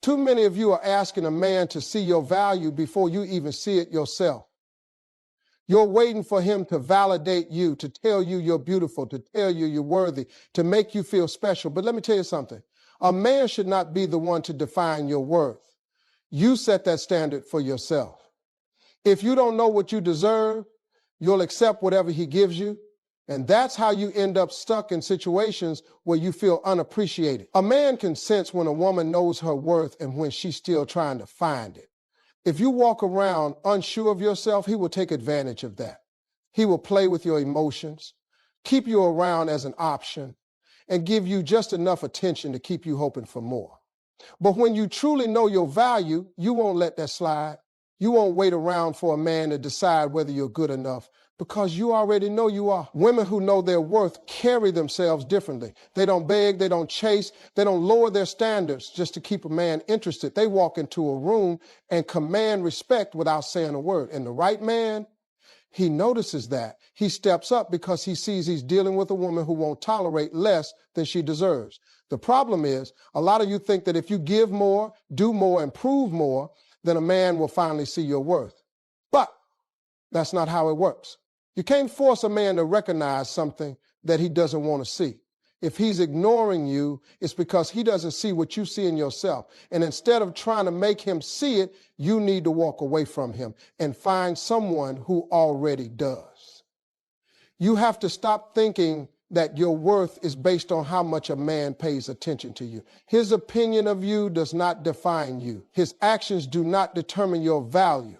Too many of you are asking a man to see your value before you even see it yourself. You're waiting for him to validate you, to tell you you're beautiful, to tell you you're worthy, to make you feel special. But let me tell you something. A man should not be the one to define your worth. You set that standard for yourself. If you don't know what you deserve, you'll accept whatever he gives you. And that's how you end up stuck in situations where you feel unappreciated. A man can sense when a woman knows her worth and when she's still trying to find it. If you walk around unsure of yourself, he will take advantage of that. He will play with your emotions, keep you around as an option, and give you just enough attention to keep you hoping for more. But when you truly know your value, you won't let that slide. You won't wait around for a man to decide whether you're good enough, because you already know you are. Women who know their worth carry themselves differently. They don't beg, they don't chase, they don't lower their standards just to keep a man interested. They walk into a room and command respect without saying a word. And the right man, he notices that. He steps up because he sees he's dealing with a woman who won't tolerate less than she deserves. The problem is, a lot of you think that if you give more, do more, and prove more, then a man will finally see your worth. But that's not how it works. You can't force a man to recognize something that he doesn't want to see. If he's ignoring you, it's because he doesn't see what you see in yourself. And instead of trying to make him see it, you need to walk away from him and find someone who already does. You have to stop thinking that your worth is based on how much a man pays attention to you. His opinion of you does not define you. His actions do not determine your value.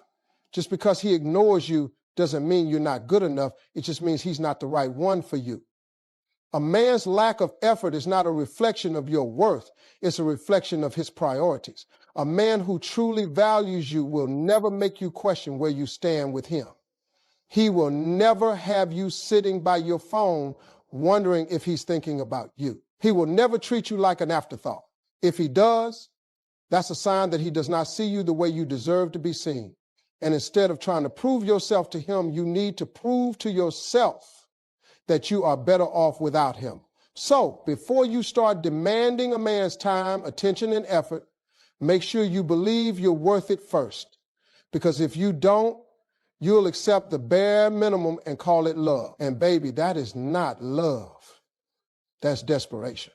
Just because he ignores you doesn't mean you're not good enough. It just means he's not the right one for you. A man's lack of effort is not a reflection of your worth. It's a reflection of his priorities. A man who truly values you will never make you question where you stand with him. He will never have you sitting by your phone wondering if he's thinking about you. He will never treat you like an afterthought. If he does, that's a sign that he does not see you the way you deserve to be seen. And instead of trying to prove yourself to him, you need to prove to yourself that you are better off without him. So before you start demanding a man's time, attention, and effort, make sure you believe you're worth it first. Because if you don't, you'll accept the bare minimum and call it love. And baby, that is not love. That's desperation.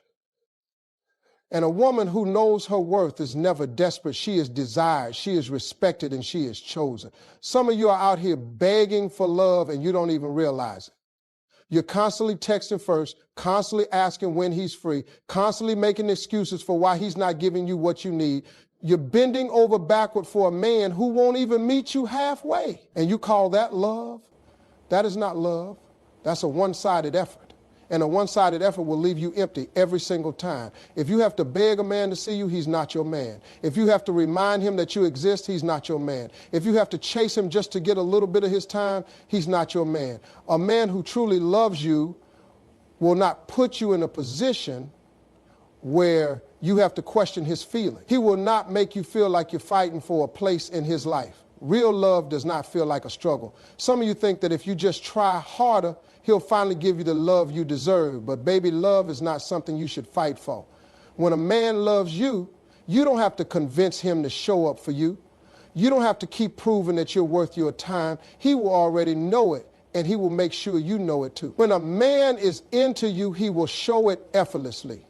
And a woman who knows her worth is never desperate. She is desired, she is respected, and she is chosen. Some of you are out here begging for love and you don't even realize it. You're constantly texting first, constantly asking when he's free, constantly making excuses for why he's not giving you what you need. You're bending over backward for a man who won't even meet you halfway. And you call that love? That is not love. That's a one-sided effort. And a one-sided effort will leave you empty every single time. If you have to beg a man to see you, he's not your man. If you have to remind him that you exist, he's not your man. If you have to chase him just to get a little bit of his time, he's not your man. A man who truly loves you will not put you in a position where you have to question his feeling. He will not make you feel like you're fighting for a place in his life. Real love does not feel like a struggle. Some of you think that if you just try harder, he'll finally give you the love you deserve. But baby, love is not something you should fight for. When a man loves you, you don't have to convince him to show up for you. You don't have to keep proving that you're worth your time. He will already know it, and he will make sure you know it too. When a man is into you, he will show it effortlessly.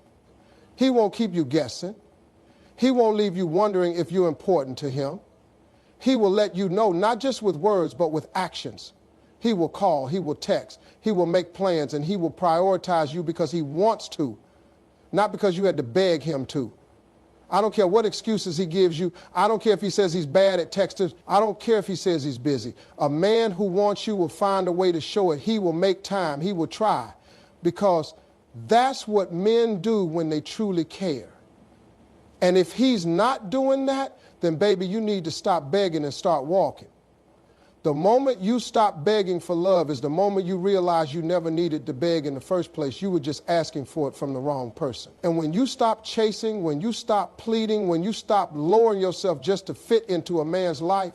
He won't keep you guessing. He won't leave you wondering if you're important to him. He will let you know, not just with words, but with actions. He will call, he will text, he will make plans, and he will prioritize you because he wants to, not because you had to beg him to. I don't care what excuses he gives you. I don't care if he says he's bad at texting. I don't care if he says he's busy. A man who wants you will find a way to show it. He will make time. He will try, because that's what men do when they truly care. And if he's not doing that, then baby, you need to stop begging and start walking. The moment you stop begging for love is the moment you realize you never needed to beg in the first place. You were just asking for it from the wrong person. And when you stop chasing, when you stop pleading, when you stop lowering yourself just to fit into a man's life,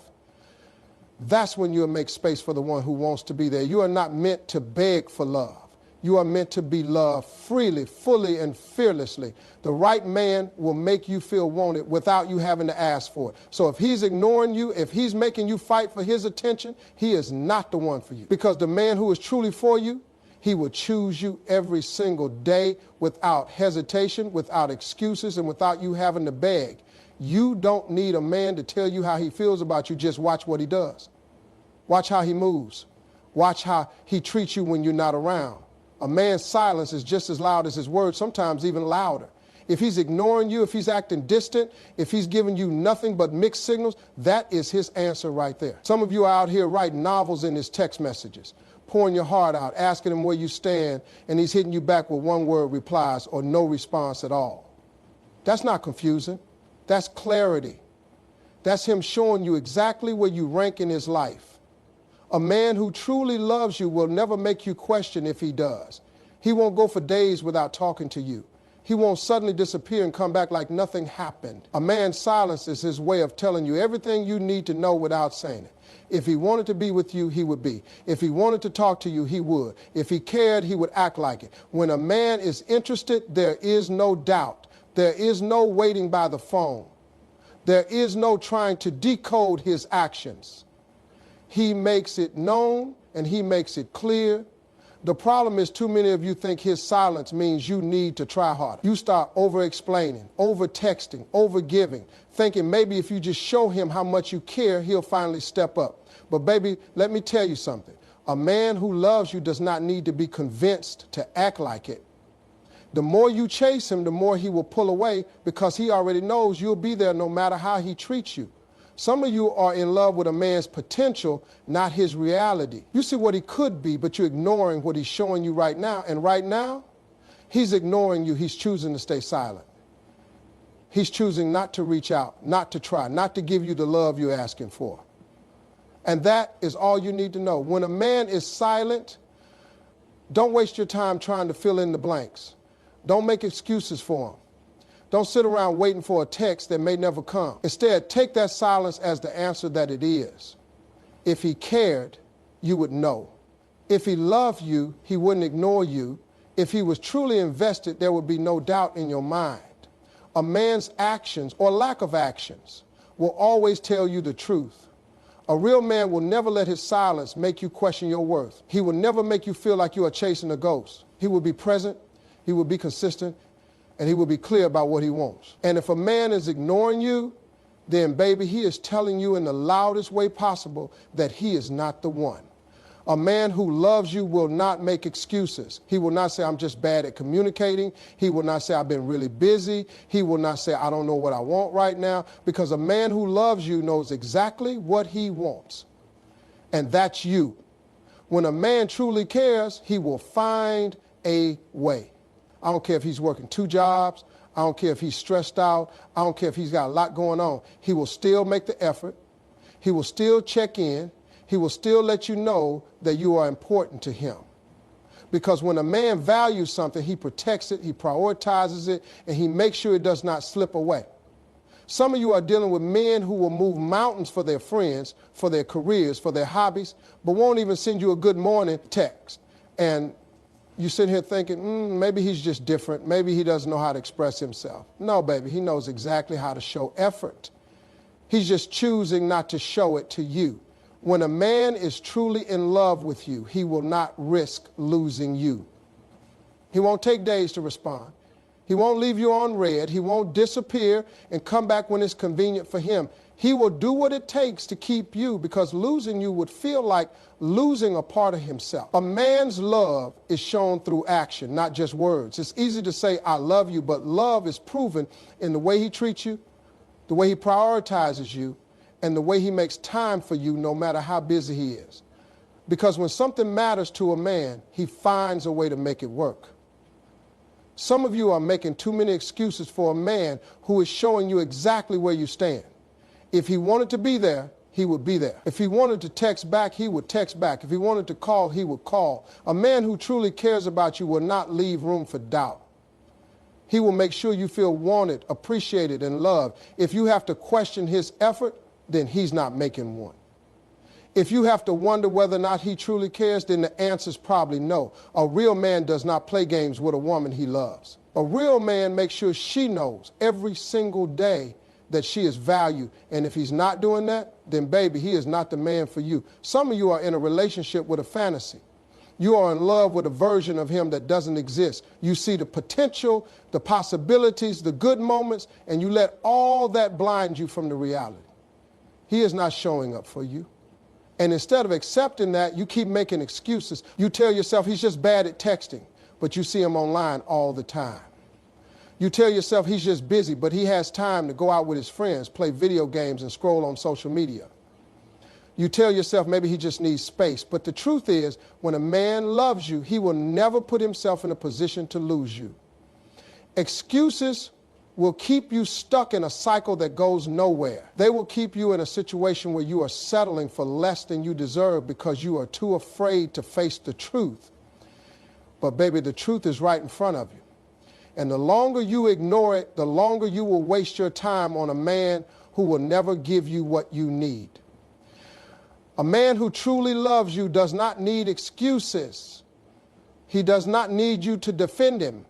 that's when you'll make space for the one who wants to be there. You are not meant to beg for love. You are meant to be loved freely, fully, and fearlessly. The right man will make you feel wanted without you having to ask for it. So if he's ignoring you, if he's making you fight for his attention, he is not the one for you. Because the man who is truly for you, he will choose you every single day without hesitation, without excuses, and without you having to beg. You don't need a man to tell you how he feels about you. Just watch what he does. Watch how he moves. Watch how he treats you when you're not around. A man's silence is just as loud as his words, sometimes even louder. If he's ignoring you, if he's acting distant, if he's giving you nothing but mixed signals, that is his answer right there. Some of you are out here writing novels in his text messages, pouring your heart out, asking him where you stand, and he's hitting you back with one-word replies or no response at all. That's not confusing. That's clarity. That's him showing you exactly where you rank in his life. A man who truly loves you will never make you question if he does. He won't go for days without talking to you. He won't suddenly disappear and come back like nothing happened. A man's silence is his way of telling you everything you need to know without saying it. If he wanted to be with you, he would be. If he wanted to talk to you, he would. If he cared, he would act like it. When a man is interested, there is no doubt. There is no waiting by the phone. There is no trying to decode his actions. He makes it known and he makes it clear. The problem is too many of you think his silence means you need to try harder. You start over-explaining, over-texting, over-giving, thinking maybe if you just show him how much you care, he'll finally step up. But baby, let me tell you something. A man who loves you does not need to be convinced to act like it. The more you chase him, the more he will pull away because he already knows you'll be there no matter how he treats you. Some of you are in love with a man's potential, not his reality. You see what he could be, but you're ignoring what he's showing you right now. And right now, he's ignoring you. He's choosing to stay silent. He's choosing not to reach out, not to try, not to give you the love you're asking for. And that is all you need to know. When a man is silent, don't waste your time trying to fill in the blanks. Don't make excuses for him. Don't sit around waiting for a text that may never come. Instead, take that silence as the answer that it is. If he cared, you would know. If he loved you, he wouldn't ignore you. If he was truly invested, there would be no doubt in your mind. A man's actions or lack of actions will always tell you the truth. A real man will never let his silence make you question your worth. He will never make you feel like you are chasing a ghost. He will be present, he will be consistent, and he will be clear about what he wants. And if a man is ignoring you, then baby, he is telling you in the loudest way possible that he is not the one. A man who loves you will not make excuses. He will not say, I'm just bad at communicating. He will not say, I've been really busy. He will not say, I don't know what I want right now. Because a man who loves you knows exactly what he wants. And that's you. When a man truly cares, he will find a way. I don't care if he's working 2 jobs. I don't care if he's stressed out. I don't care if he's got a lot going on. He will still make the effort. He will still check in. He will still let you know that you are important to him. Because when a man values something, he protects it, he prioritizes it, and he makes sure it does not slip away. Some of you are dealing with men who will move mountains for their friends, for their careers, for their hobbies, but won't even send you a good morning text. And you sit here thinking, maybe he's just different. Maybe he doesn't know how to express himself. No, baby, he knows exactly how to show effort. He's just choosing not to show it to you. When a man is truly in love with you, he will not risk losing you. He won't take days to respond. He won't leave you on red. He won't disappear and come back when it's convenient for him. He will do what it takes to keep you because losing you would feel like losing a part of himself. A man's love is shown through action, not just words. It's easy to say, I love you, but love is proven in the way he treats you, the way he prioritizes you, and the way he makes time for you no matter how busy he is. Because when something matters to a man, he finds a way to make it work. Some of you are making too many excuses for a man who is showing you exactly where you stand. If he wanted to be there, he would be there. If he wanted to text back, he would text back. If he wanted to call, he would call. A man who truly cares about you will not leave room for doubt. He will make sure you feel wanted, appreciated, and loved. If you have to question his effort, then he's not making one. If you have to wonder whether or not he truly cares, then the answer is probably no. A real man does not play games with a woman he loves. A real man makes sure she knows every single day that she is valued. And if he's not doing that, then baby, he is not the man for you. Some of you are in a relationship with a fantasy. You are in love with a version of him that doesn't exist. You see the potential, the possibilities, the good moments, and you let all that blind you from the reality. He is not showing up for you. And instead of accepting that, you keep making excuses. You tell yourself he's just bad at texting, but you see him online all the time. You tell yourself he's just busy, but he has time to go out with his friends, play video games, and scroll on social media. You tell yourself maybe he just needs space. But the truth is, when a man loves you, he will never put himself in a position to lose you. Excuses will keep you stuck in a cycle that goes nowhere. They will keep you in a situation where you are settling for less than you deserve because you are too afraid to face the truth. But baby, the truth is right in front of you. And the longer you ignore it, the longer you will waste your time on a man who will never give you what you need. A man who truly loves you does not need excuses. He does not need you to defend him.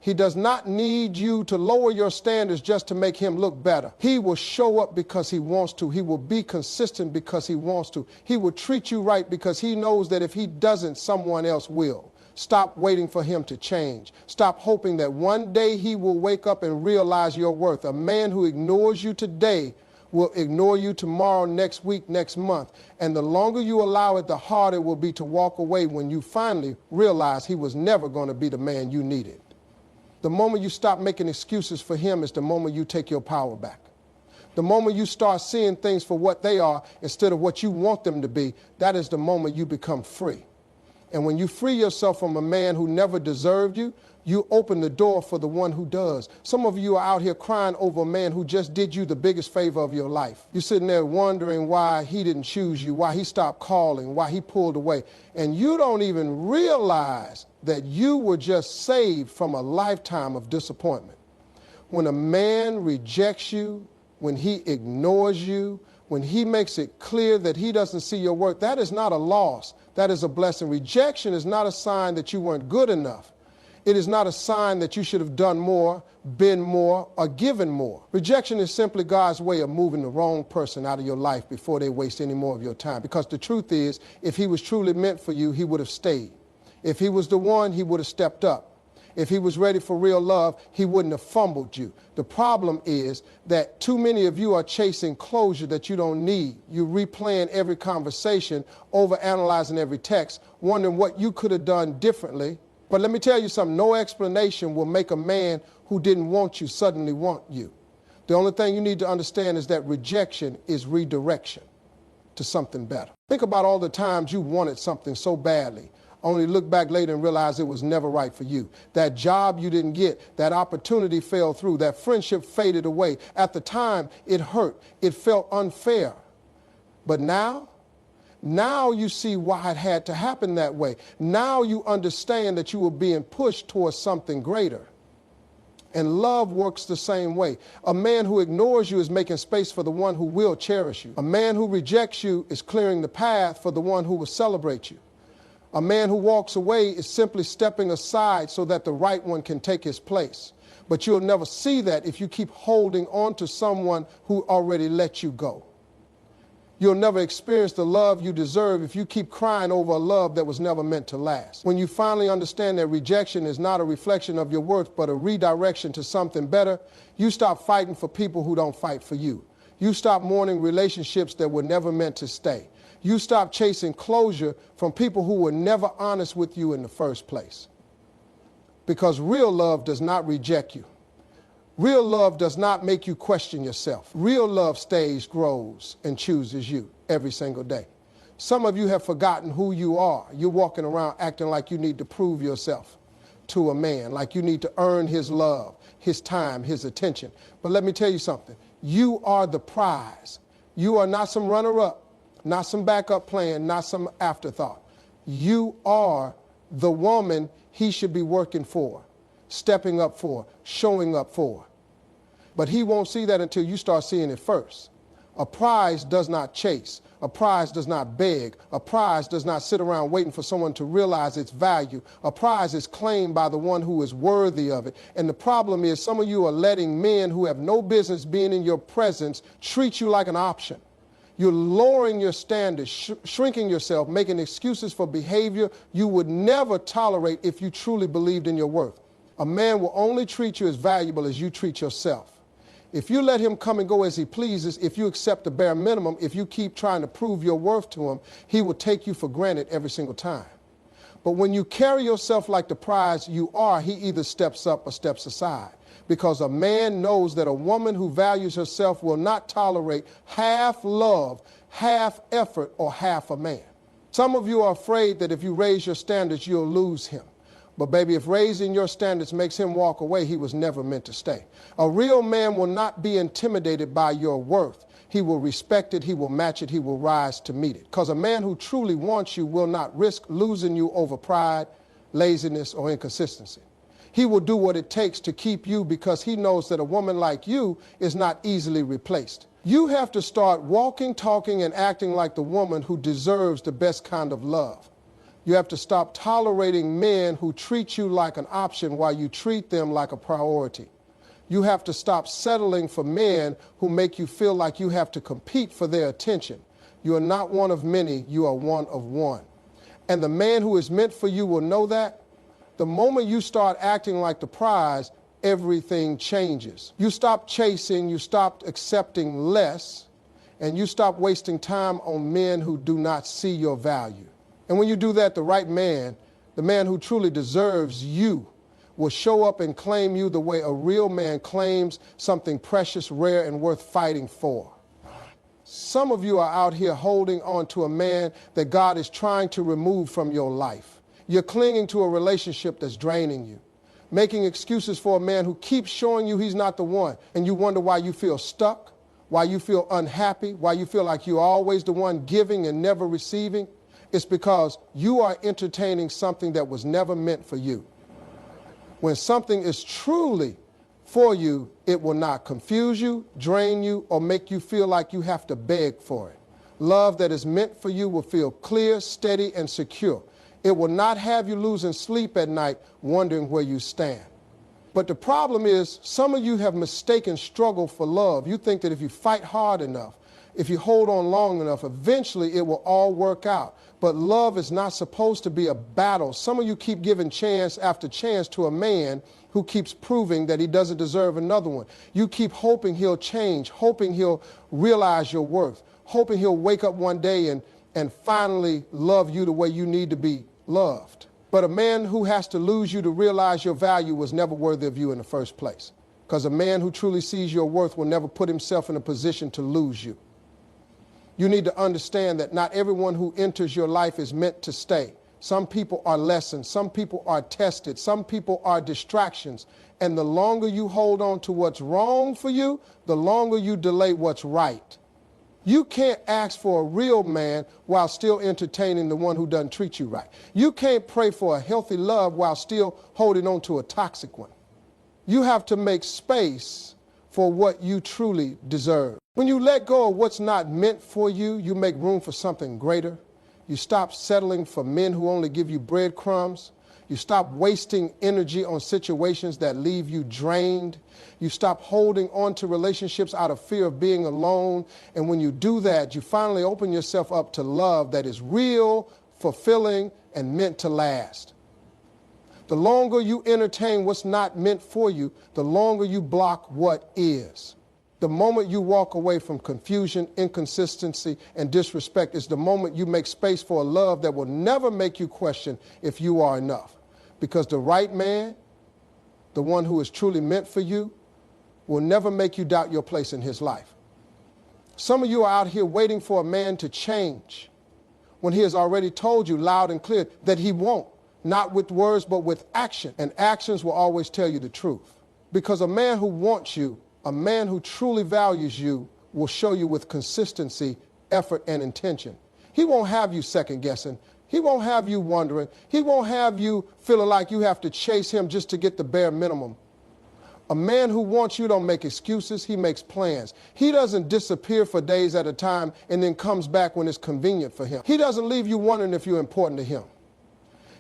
He does not need you to lower your standards just to make him look better. He will show up because he wants to. He will be consistent because he wants to. He will treat you right because he knows that if he doesn't, someone else will. Stop waiting for him to change. Stop hoping that one day he will wake up and realize your worth. A man who ignores you today will ignore you tomorrow, next week, next month. And the longer you allow it, the harder it will be to walk away when you finally realize he was never going to be the man you needed. The moment you stop making excuses for him is the moment you take your power back. The moment you start seeing things for what they are instead of what you want them to be, that is the moment you become free. And when you free yourself from a man who never deserved you, you open the door for the one who does. Some of you are out here crying over a man who just did you the biggest favor of your life. You're sitting there wondering why he didn't choose you, why he stopped calling, why he pulled away. And you don't even realize that you were just saved from a lifetime of disappointment. When a man rejects you, when he ignores you, when he makes it clear that he doesn't see your worth, that is not a loss. That is a blessing. Rejection is not a sign that you weren't good enough. It is not a sign that you should have done more, been more, or given more. Rejection is simply God's way of moving the wrong person out of your life before they waste any more of your time. Because the truth is, if he was truly meant for you, he would have stayed. If he was the one, he would have stepped up. If he was ready for real love, he wouldn't have fumbled you. The problem is that too many of you are chasing closure that you don't need. You're replaying every conversation, overanalyzing every text, wondering what you could have done differently. But let me tell you something, no explanation will make a man who didn't want you suddenly want you. The only thing you need to understand is that rejection is redirection to something better. Think about all the times you wanted something so badly, only look back later and realize it was never right for you. That job you didn't get, that opportunity fell through, that friendship faded away. At the time, it hurt. It felt unfair. But now you see why it had to happen that way. Now you understand that you were being pushed towards something greater. And love works the same way. A man who ignores you is making space for the one who will cherish you. A man who rejects you is clearing the path for the one who will celebrate you. A man who walks away is simply stepping aside so that the right one can take his place. But you'll never see that if you keep holding on to someone who already let you go. You'll never experience the love you deserve if you keep crying over a love that was never meant to last. When you finally understand that rejection is not a reflection of your worth, but a redirection to something better, you stop fighting for people who don't fight for you. You stop mourning relationships that were never meant to stay. You stop chasing closure from people who were never honest with you in the first place. Because real love does not reject you. Real love does not make you question yourself. Real love stays, grows, and chooses you every single day. Some of you have forgotten who you are. You're walking around acting like you need to prove yourself to a man, like you need to earn his love, his time, his attention. But let me tell you something. You are the prize. You are not some runner-up, not some backup plan, not some afterthought. You are the woman he should be working for, stepping up for, showing up for. But he won't see that until you start seeing it first. A prize does not chase. A prize does not beg. A prize does not sit around waiting for someone to realize its value. A prize is claimed by the one who is worthy of it. And the problem is some of you are letting men who have no business being in your presence treat you like an option. You're lowering your standards, shrinking yourself, making excuses for behavior you would never tolerate if you truly believed in your worth. A man will only treat you as valuable as you treat yourself. If you let him come and go as he pleases, if you accept the bare minimum, if you keep trying to prove your worth to him, he will take you for granted every single time. But when you carry yourself like the prize you are, he either steps up or steps aside. Because a man knows that a woman who values herself will not tolerate half love, half effort, or half a man. Some of you are afraid that if you raise your standards, you'll lose him. But baby, if raising your standards makes him walk away, he was never meant to stay. A real man will not be intimidated by your worth. He will respect it, he will match it, he will rise to meet it. Because a man who truly wants you will not risk losing you over pride, laziness, or inconsistency. He will do what it takes to keep you because he knows that a woman like you is not easily replaced. You have to start walking, talking, and acting like the woman who deserves the best kind of love. You have to stop tolerating men who treat you like an option while you treat them like a priority. You have to stop settling for men who make you feel like you have to compete for their attention. You are not one of many, you are one of one. And the man who is meant for you will know that. The moment you start acting like the prize, everything changes. You stop chasing, you stop accepting less, and you stop wasting time on men who do not see your value. And when you do that, the right man, the man who truly deserves you, will show up and claim you the way a real man claims something precious, rare, and worth fighting for. Some of you are out here holding on to a man that God is trying to remove from your life. You're clinging to a relationship that's draining you, making excuses for a man who keeps showing you he's not the one, and you wonder why you feel stuck, why you feel unhappy, why you feel like you're always the one giving and never receiving. It's because you are entertaining something that was never meant for you. When something is truly for you, it will not confuse you, drain you, or make you feel like you have to beg for it. Love that is meant for you will feel clear, steady, and secure. It will not have you losing sleep at night wondering where you stand. But the problem is some of you have mistaken struggle for love. You think that if you fight hard enough, if you hold on long enough, eventually it will all work out. But love is not supposed to be a battle. Some of you keep giving chance after chance to a man who keeps proving that he doesn't deserve another one. You keep hoping he'll change, hoping he'll realize your worth, hoping he'll wake up one day and finally love you the way you need to be loved. But a man who has to lose you to realize your value was never worthy of you in the first place. Because a man who truly sees your worth will never put himself in a position to lose you. You need to understand that not everyone who enters your life is meant to stay. Some people are lessons, some people are tested, some people are distractions. And the longer you hold on to what's wrong for you, the longer you delay what's right. You can't ask for a real man while still entertaining the one who doesn't treat you right. You can't pray for a healthy love while still holding on to a toxic one. You have to make space for what you truly deserve. When you let go of what's not meant for you, you make room for something greater. You stop settling for men who only give you breadcrumbs. You stop wasting energy on situations that leave you drained. You stop holding on to relationships out of fear of being alone. And when you do that, you finally open yourself up to love that is real, fulfilling, and meant to last. The longer you entertain what's not meant for you, the longer you block what is. The moment you walk away from confusion, inconsistency, and disrespect is the moment you make space for a love that will never make you question if you are enough. Because the right man, the one who is truly meant for you, will never make you doubt your place in his life. Some of you are out here waiting for a man to change when he has already told you loud and clear that he won't, not with words but with action. And actions will always tell you the truth. Because a man who wants you, a man who truly values you, will show you with consistency, effort, and intention. He won't have you second guessing. He won't have you wondering. He won't have you feeling like you have to chase him just to get the bare minimum. A man who wants you don't make excuses, he makes plans. He doesn't disappear for days at a time and then comes back when it's convenient for him. He doesn't leave you wondering if you're important to him.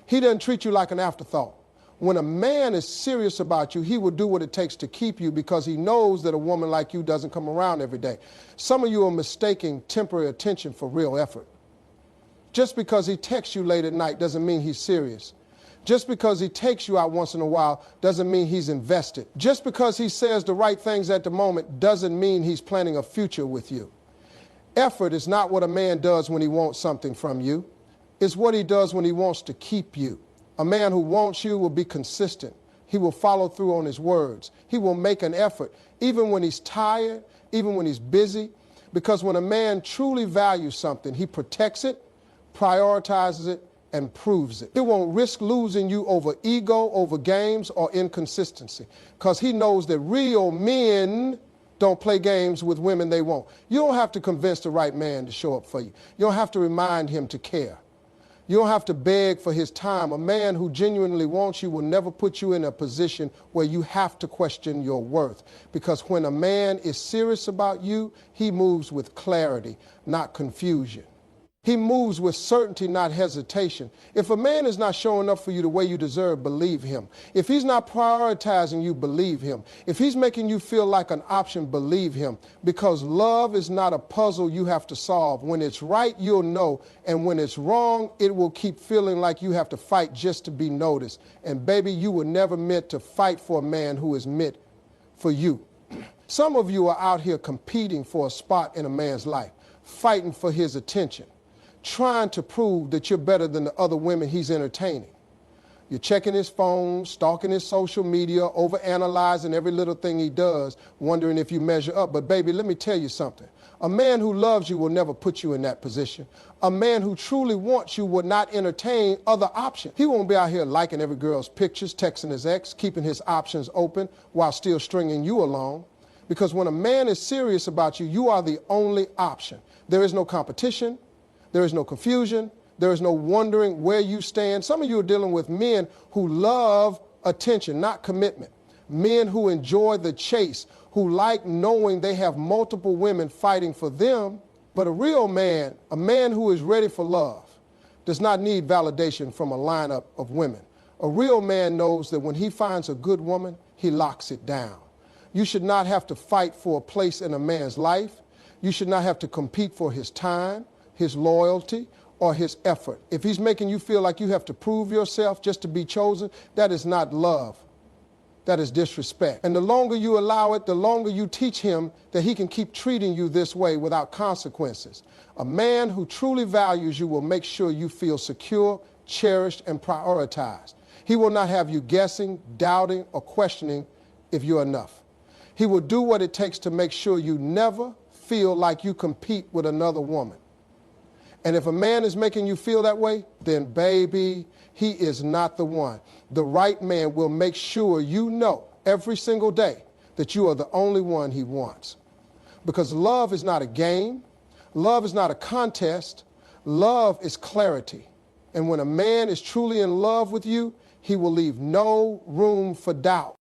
He doesn't treat you like an afterthought. When a man is serious about you, he will do what it takes to keep you because he knows that a woman like you doesn't come around every day. Some of you are mistaking temporary attention for real effort. Just because he texts you late at night doesn't mean he's serious. Just because he takes you out once in a while doesn't mean he's invested. Just because he says the right things at the moment doesn't mean he's planning a future with you. Effort is not what a man does when he wants something from you. It's what he does when he wants to keep you. A man who wants you will be consistent. He will follow through on his words. He will make an effort, even when he's tired, even when he's busy, because when a man truly values something, he protects it, prioritizes it, and proves it. He won't risk losing you over ego, over games, or inconsistency, because he knows that real men don't play games with women they want. You don't have to convince the right man to show up for you. You don't have to remind him to care. You don't have to beg for his time. A man who genuinely wants you will never put you in a position where you have to question your worth. Because when a man is serious about you, he moves with clarity, not confusion. He moves with certainty, not hesitation. If a man is not showing up for you the way you deserve, believe him. If he's not prioritizing you, believe him. If he's making you feel like an option, believe him. Because love is not a puzzle you have to solve. When it's right, you'll know. And when it's wrong, it will keep feeling like you have to fight just to be noticed. And baby, you were never meant to fight for a man who is meant for you. Some of you are out here competing for a spot in a man's life, fighting for his attention, trying to prove that you're better than the other women he's entertaining. You're checking his phone, stalking his social media, overanalyzing every little thing he does, wondering if you measure up. But baby, let me tell you something. A man who loves you will never put you in that position. A man who truly wants you will not entertain other options. He won't be out here liking every girl's pictures, texting his ex, keeping his options open while still stringing you along. Because when a man is serious about you, you are the only option. There is no competition. There is no confusion. There is no wondering where you stand. Some of you are dealing with men who love attention, not commitment. Men who enjoy the chase, who like knowing they have multiple women fighting for them. But a real man, a man who is ready for love, does not need validation from a lineup of women. A real man knows that when he finds a good woman, he locks it down. You should not have to fight for a place in a man's life. You should not have to compete for his time, his loyalty, or his effort. If he's making you feel like you have to prove yourself just to be chosen, that is not love. That is disrespect. And the longer you allow it, the longer you teach him that he can keep treating you this way without consequences. A man who truly values you will make sure you feel secure, cherished, and prioritized. He will not have you guessing, doubting, or questioning if you're enough. He will do what it takes to make sure you never feel like you compete with another woman. And if a man is making you feel that way, then baby, he is not the one. The right man will make sure you know every single day that you are the only one he wants. Because love is not a game. Love is not a contest. Love is clarity. And when a man is truly in love with you, he will leave no room for doubt.